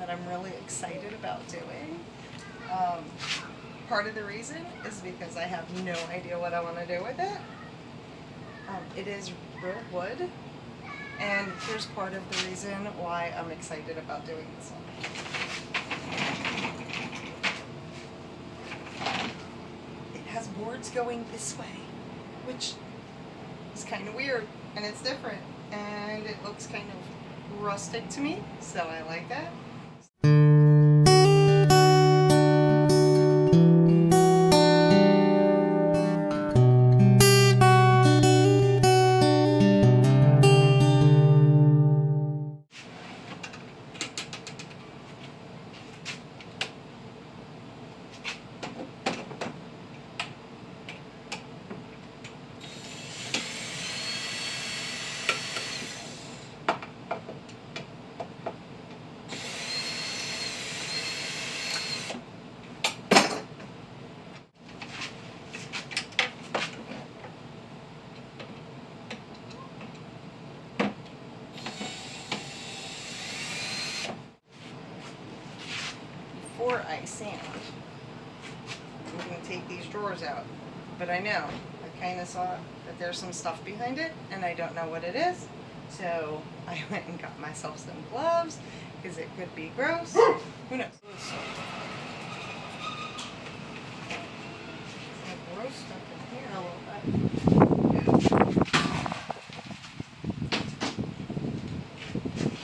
that I'm really excited about doing. Part of the reason is because I have no idea what I want to do with it. It is real wood, and here's part of the reason why I'm excited about doing this one. It has boards going this way, which is kind of weird, and it's different, and it looks kind of rustic to me, so I like that. Before I sand, I'm going to take these drawers out, but I know, I kind of saw that there's some stuff behind it, and I don't know what it is, so I went and got myself some gloves, because it could be gross. Who knows? Some gross stuff in here a little bit.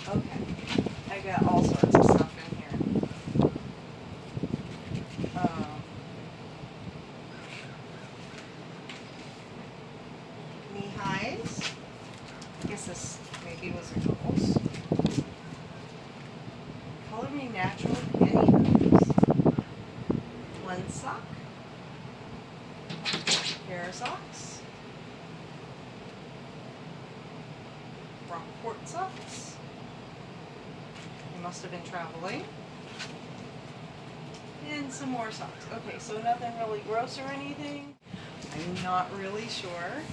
Okay, I got all sorts of stuff in here. Knee highs. I guess this maybe was a girl's. Color Me Natural pantyhose. One sock. Pair of socks. Rockport socks. They must have been traveling. And some more socks. Okay, so nothing really gross or anything. I'm not really sure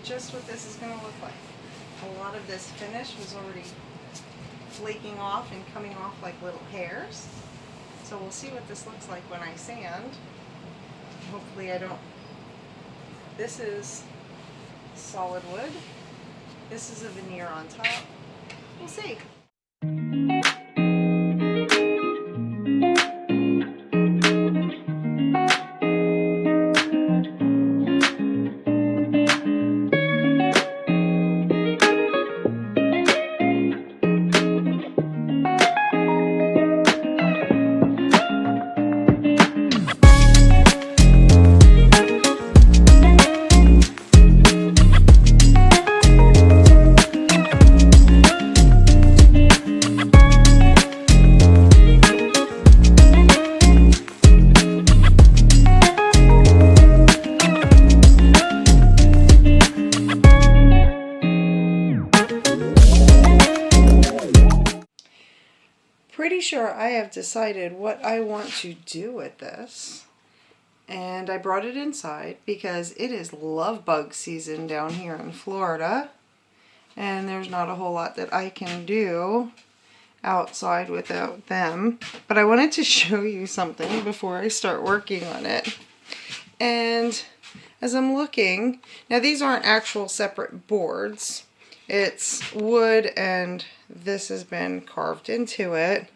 just what this is going to look like. A lot of this finish was already flaking off and coming off like little hairs. So we'll see what this looks like when I sand. Hopefully I don't. This is solid wood. This is a veneer on top. We'll see. Pretty sure I have decided what I want to do with this, and I brought it inside because it is love bug season down here in Florida, and there's not a whole lot that I can do outside without them. But I wanted to show you something before I start working on it. And as I'm looking, now these aren't actual separate boards, it's wood and this has been carved into it.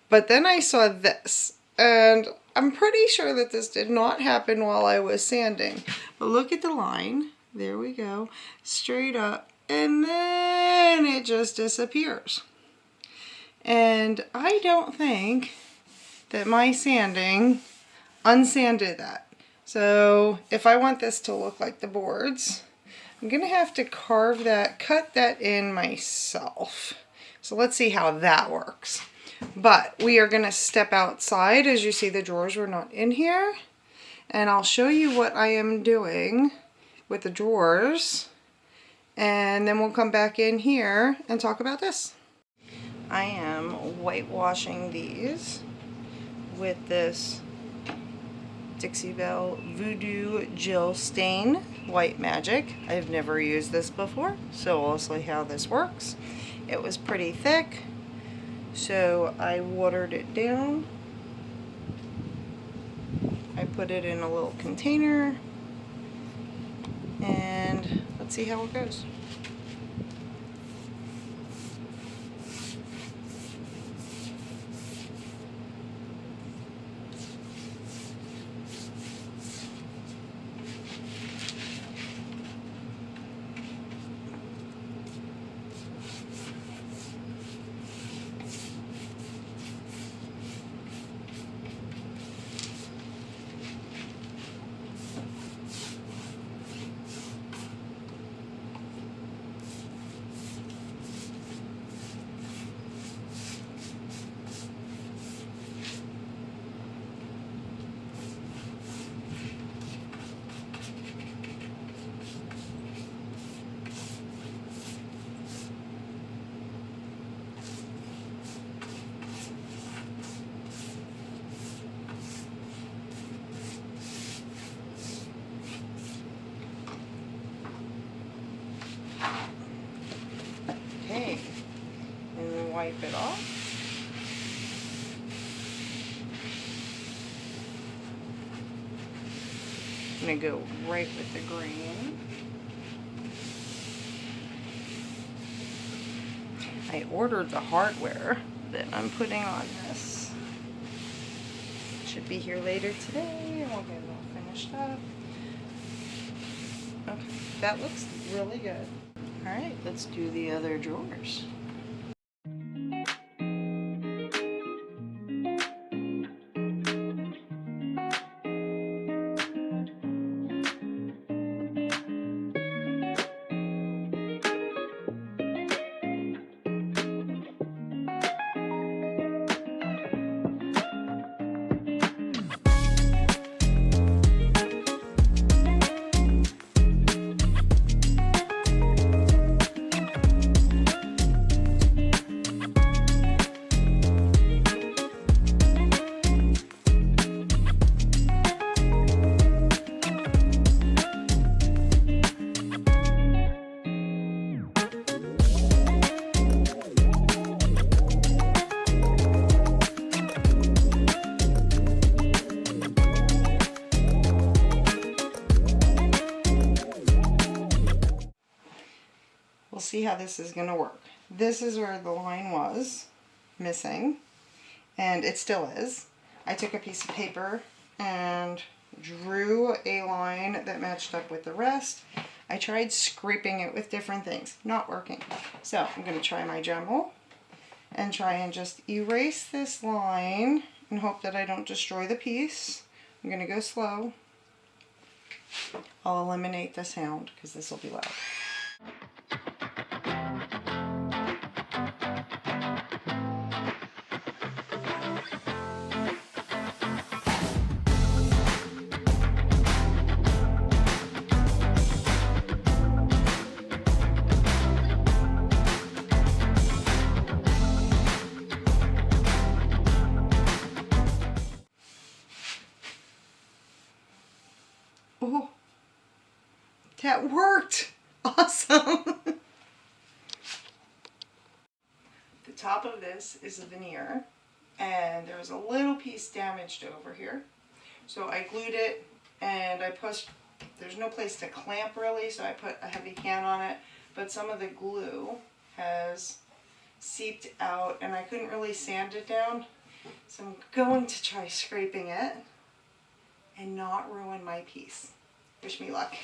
But then I saw this, and I'm pretty sure that this did not happen while I was sanding. But look at the line. There we go. Straight up. And then it just disappears. And I don't think that my sanding unsanded that. So if I want this to look like the boards, I'm going to have to carve that, cut that in myself. So let's see how that works. But we are going to step outside. As you see, the drawers were not in here. And I'll show you what I am doing with the drawers. And then we'll come back in here and talk about this. I am whitewashing these with this Dixie Belle Voodoo Gel Stain White Magic. I've never used this before, so we'll see how this works. It was pretty thick. So I watered it down. I put it in a little container, and let's see how it goes. Okay, and then wipe it off. I'm gonna go right with the green. I ordered the hardware that I'm putting on this. It should be here later today, and we'll get it all finished up. Okay, that looks really good. All right, let's do the other drawers. We'll see how this is going to work. This is where the line was missing, and it still is. I took a piece of paper and drew a line that matched up with the rest. I tried scraping it with different things, not working. So I'm going to try my Dremel and try and just erase this line and hope that I don't destroy the piece. I'm going to go slow. I'll eliminate the sound because this will be loud. Oh, that worked! Awesome! The top of this is a veneer, and there was a little piece damaged over here. So I glued it, and I pushed, there's no place to clamp really, so I put a heavy can on it, but some of the glue has seeped out, and I couldn't really sand it down. So I'm going to try scraping it and not ruin my piece. Wish me luck.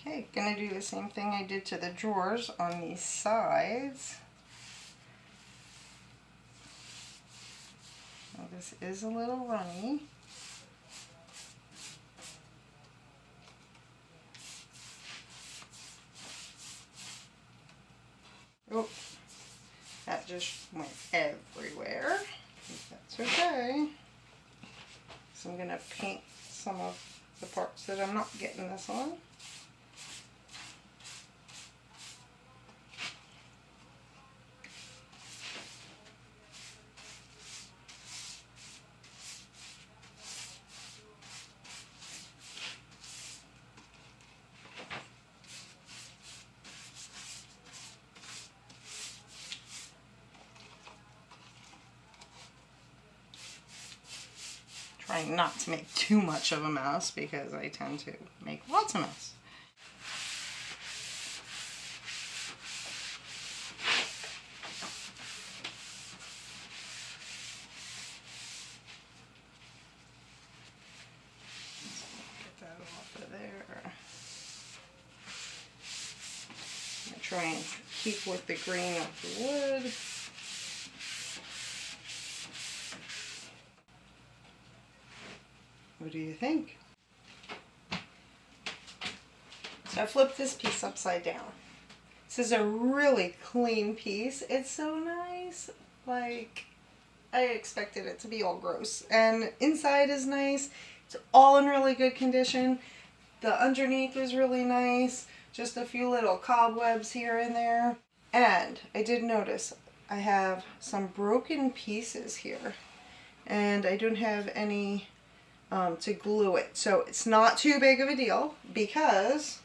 Okay, gonna do the same thing I did to the drawers on these sides. Well, this is a little runny. Oh, that just went everywhere. That's okay. So I'm gonna paint some of the parts that I'm not getting this on. trying not to make too much of a mess because I tend to make lots of mess. Get that off of there. I'm trying to keep with the green of the wood. What do you think? So I flipped this piece upside down. This is a really clean piece. It's so nice. Like, I expected it to be all gross. And inside is nice. It's all in really good condition. The underneath is really nice. Just a few little cobwebs here and there. And I did notice I have some broken pieces here. And I don't have any to glue it. So it's not too big of a deal because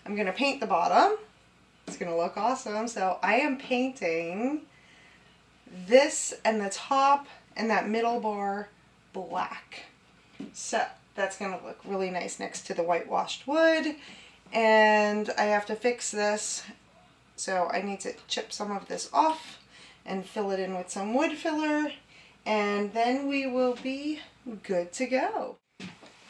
I'm going to paint the bottom. It's going to look awesome. So I am painting this and the top and that middle bar black. So that's going to look really nice next to the whitewashed wood. And I have to fix this. So I need to chip some of this off and fill it in with some wood filler. And then we will be good to go.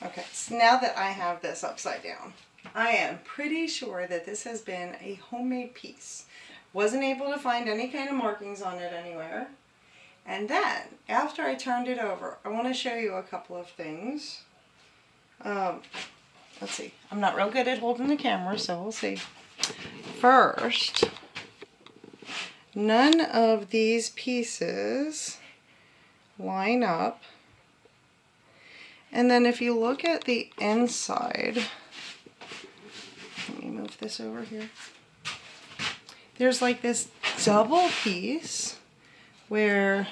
Okay, so now that I have this upside down, I am pretty sure that this has been a homemade piece. Wasn't able to find any kind of markings on it anywhere. And then, after I turned it over, I want to show you a couple of things. Let's see. I'm not real good at holding the camera, so we'll see. First, none of these pieces line up. And then if you look at the inside, let me move this over here. There's like this double piece where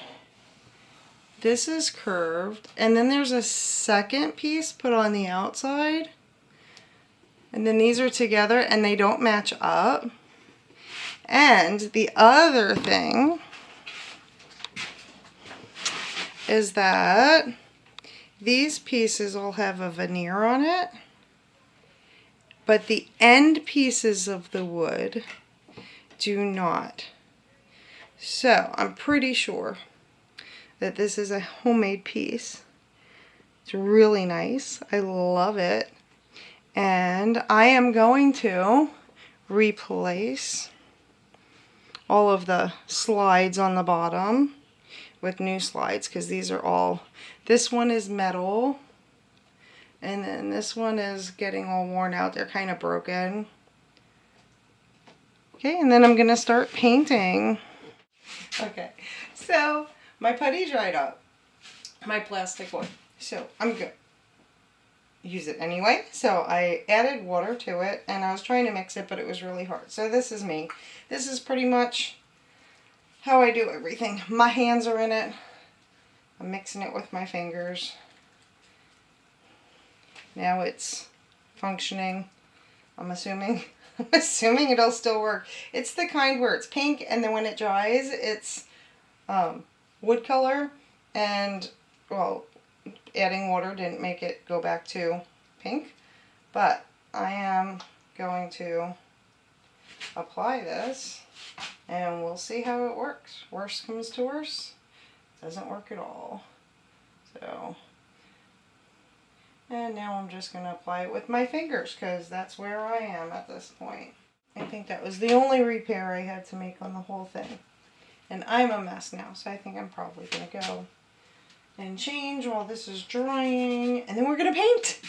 this is curved, and then there's a second piece put on the outside, and then these are together and they don't match up. And the other thing is that these pieces all have a veneer on it, but the end pieces of the wood do not. So I'm pretty sure that this is a homemade piece. It's really nice. I love it. And I am going to replace all of the slides on the bottom with new slides, because these are all, this one is metal, and then this one is getting all worn out. They're kind of broken. Okay, and then I'm going to start painting. Okay, so my putty dried up, my plastic wood, so I'm good. Use it anyway. So I added water to it, and I was trying to mix it, but it was really hard. So this is me. This is pretty much how I do everything. My hands are in it. I'm mixing it with my fingers. Now it's functioning. I'm assuming it'll still work. It's the kind where it's pink, and then when it dries, it's wood color, and well, adding water didn't make it go back to pink, but I am going to apply this and we'll see how it works. Worst comes to worst, doesn't work at all. So, and now I'm just going to apply it with my fingers because that's where I am at this point. I think that was the only repair I had to make on the whole thing. And I'm a mess now, so I think I'm probably going to go and change while this is drying, and then we're going to paint.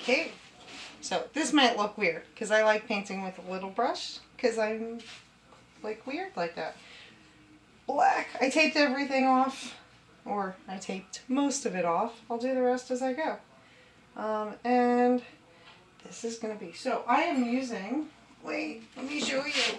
Okay, so this might look weird because I like painting with a little brush because I'm like weird like that. Black. I taped everything off, or I taped most of it off. I'll do the rest as I go. And this is going to be, so I am using, wait, let me show you.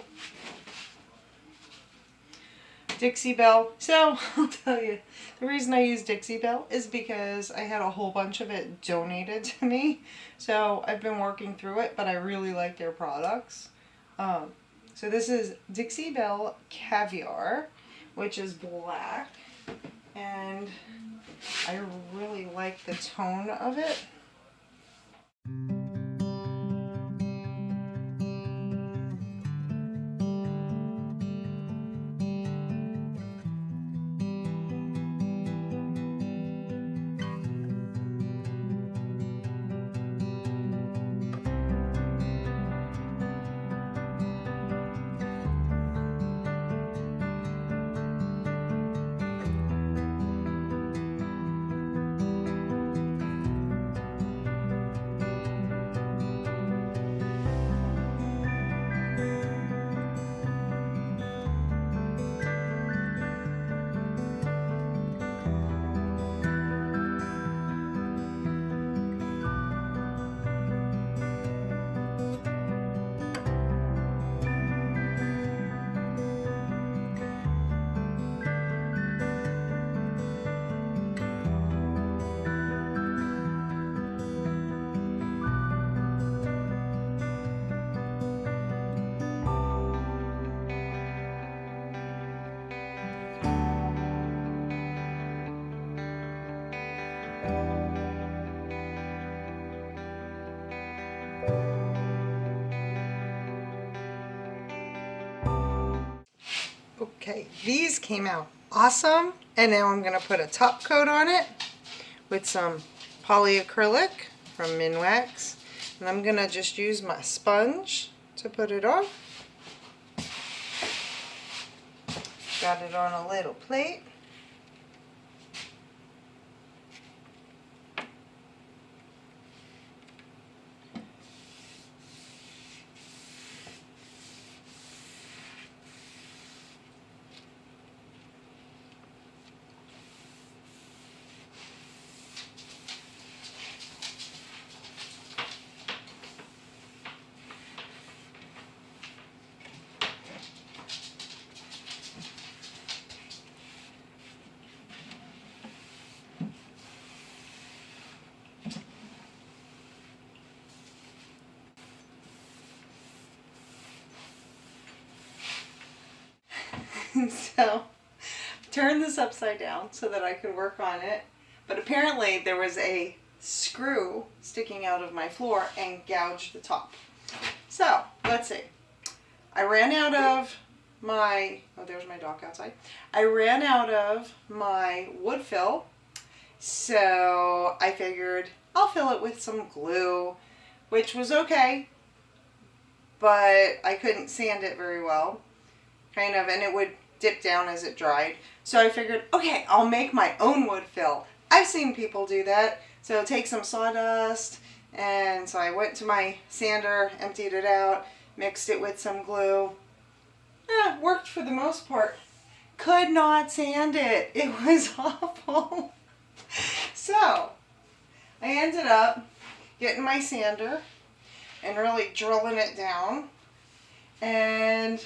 Dixie Belle. So I'll tell you, the reason I use Dixie Belle is because I had a whole bunch of it donated to me. So I've been working through it, but I really like their products. So this is Dixie Belle Caviar, which is black. and I really like the tone of it. Okay, these came out awesome, and now I'm going to put a top coat on it with some polyacrylic from Minwax, and I'm going to just use my sponge to put it on. Got it on a little plate. So, turn this upside down so that I could work on it. But apparently there was a screw sticking out of my floor and gouged the top. So, let's see. I ran out of my, oh, there's my dog outside. I ran out of my wood fill. So I figured I'll fill it with some glue, which was okay, but I couldn't sand it very well. Kind of, and it would dip down as it dried. So I figured, okay, I'll make my own wood fill. I've seen people do that. So take some sawdust, and so I went to my sander, emptied it out, mixed it with some glue. Worked for the most part. Could not sand it. It was awful. So I ended up getting my sander and really drilling it down. And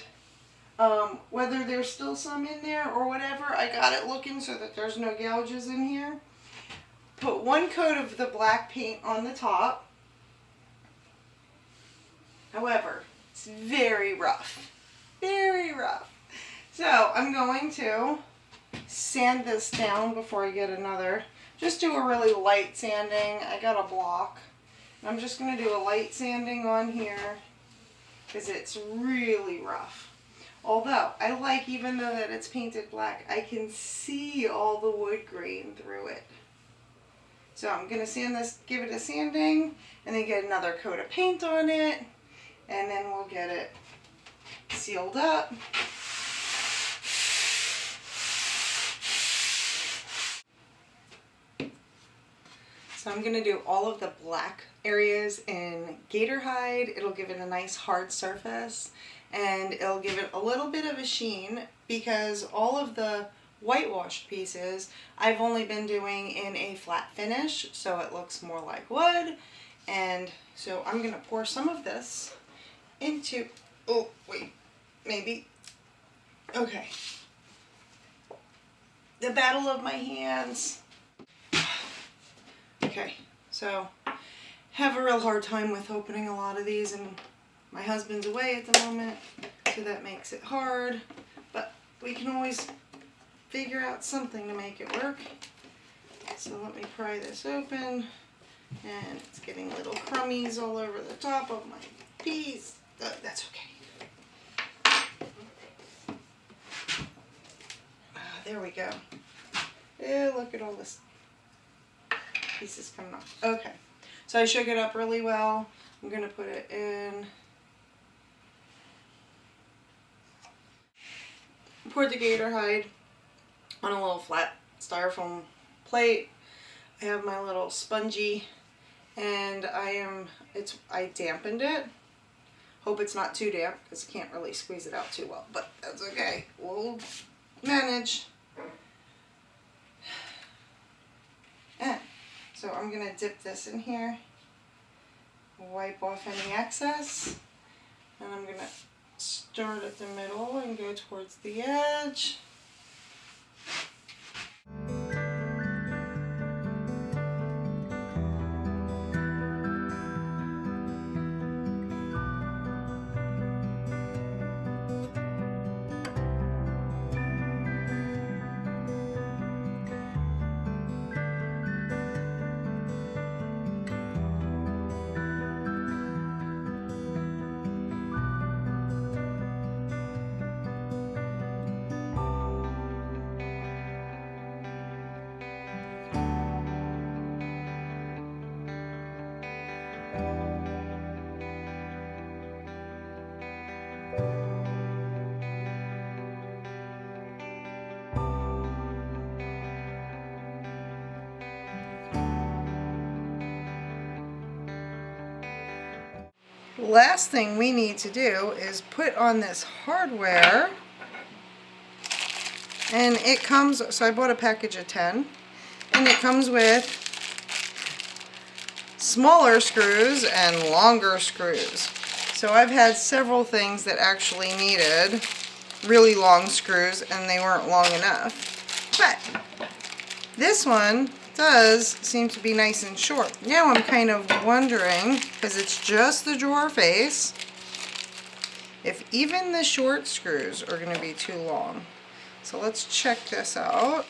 whether there's still some in there or whatever, I got it looking so that there's no gouges in here. Put one coat of the black paint on the top. However, it's very rough. Very rough. So I'm going to sand this down before I get another. Just do a really light sanding. I got a block. I'm just going to do a light sanding on here because it's really rough. Although, I like, even though that it's painted black, I can see all the wood grain through it. So I'm going to sand this, give it a sanding, and then get another coat of paint on it, and then we'll get it sealed up. So I'm going to do all of the black areas in gator hide. It'll give it a nice hard surface, and it'll give it a little bit of a sheen, because all of the whitewashed pieces I've only been doing in a flat finish, so it looks more like wood. And so I'm going to pour some of this into, oh wait, maybe, okay, the battle of my hands. Okay, so have a real hard time with opening a lot of these, and my husband's away at the moment, so that makes it hard, but we can always figure out something to make it work. So let me pry this open, and it's getting little crummies all over the top of my piece. That's okay. There we go. Ew, look at all this pieces coming off. Okay, so I shook it up really well. I'm going to put it in. Poured the gator hide on a little flat styrofoam plate. I have my little spongy, and I dampened it. Hope it's not too damp because I can't really squeeze it out too well, but that's okay. We'll manage. And so I'm going to dip this in here, wipe off any excess, and I'm going to start at the middle and go towards the edge. Last thing we need to do is put on this hardware, and it comes, so I bought a package of 10, and it comes with smaller screws and longer screws. So I've had several things that actually needed really long screws and they weren't long enough, but this one does seem to be nice and short. Now I'm kind of wondering, because it's just the drawer face, if even the short screws are going to be too long. So let's check this out.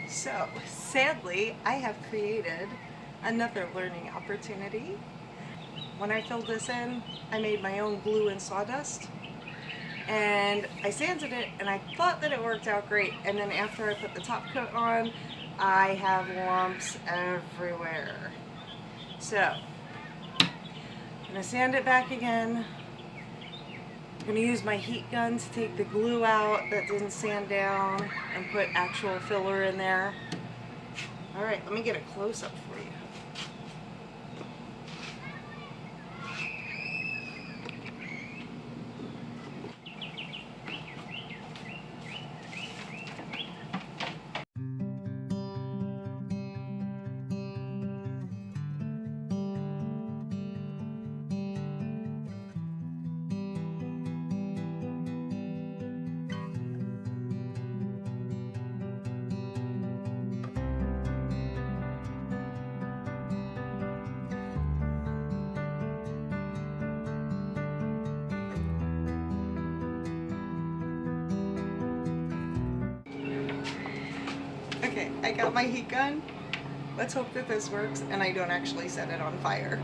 So sadly, I have created another learning opportunity. When I filled this in, I made my own glue and sawdust. And I sanded it, and I thought that it worked out great. And then after I put the top coat on, I have lumps everywhere. So I'm gonna sand it back again. I'm gonna use my heat gun to take the glue out that didn't sand down and put actual filler in there. All right, let me get a close-up for you. Okay, I got my heat gun. Let's hope that this works and I don't actually set it on fire.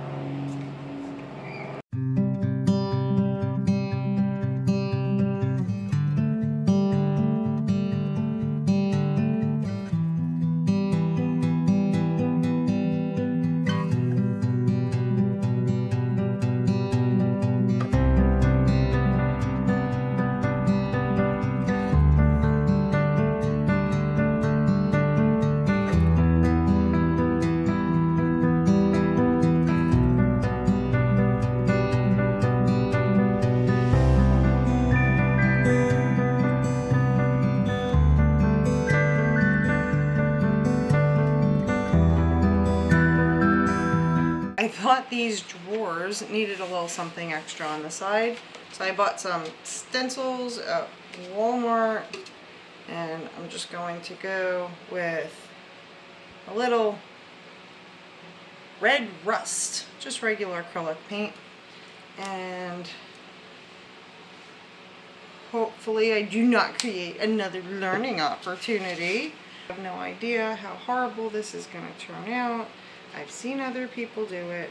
I thought these drawers needed a little something extra on the side, so I bought some stencils at Walmart, and I'm just going to go with a little red rust, just regular acrylic paint, and Hopefully I do not create another learning opportunity. I have no idea how horrible this is going to turn out. I've seen other people do it.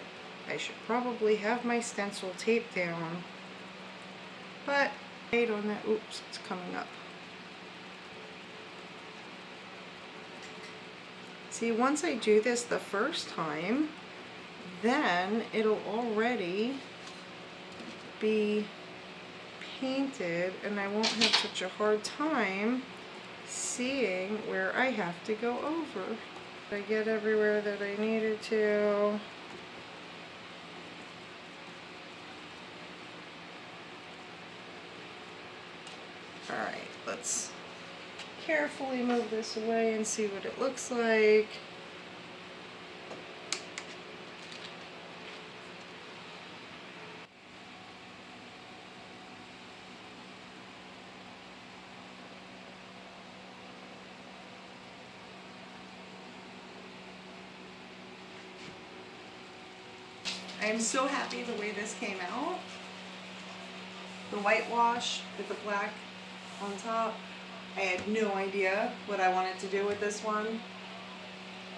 I should probably have my stencil taped down. But, wait on that. Oops, it's coming up. See, once I do this the first time, then it'll already be painted and I won't have such a hard time seeing where I have to go over. I get everywhere that I needed to. Alright, let's carefully move this away and see what it looks like. I am so happy the way this came out. The whitewash with the black on top. I had no idea what I wanted to do with this one.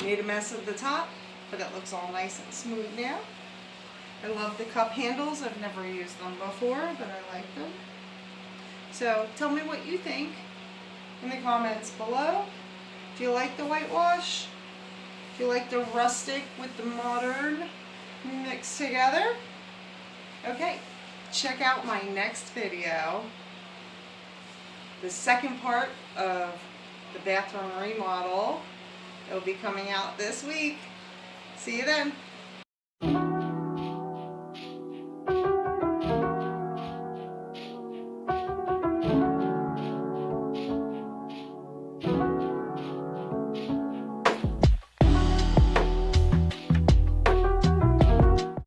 Made a mess of the top, but it looks all nice and smooth now. I love the cup handles. I've never used them before, but I like them. So tell me what you think in the comments below. Do you like the whitewash? Do you like the rustic with the modern mixed together? Okay, check out my next video. The second part of the bathroom remodel. It'll be coming out this week. See you then.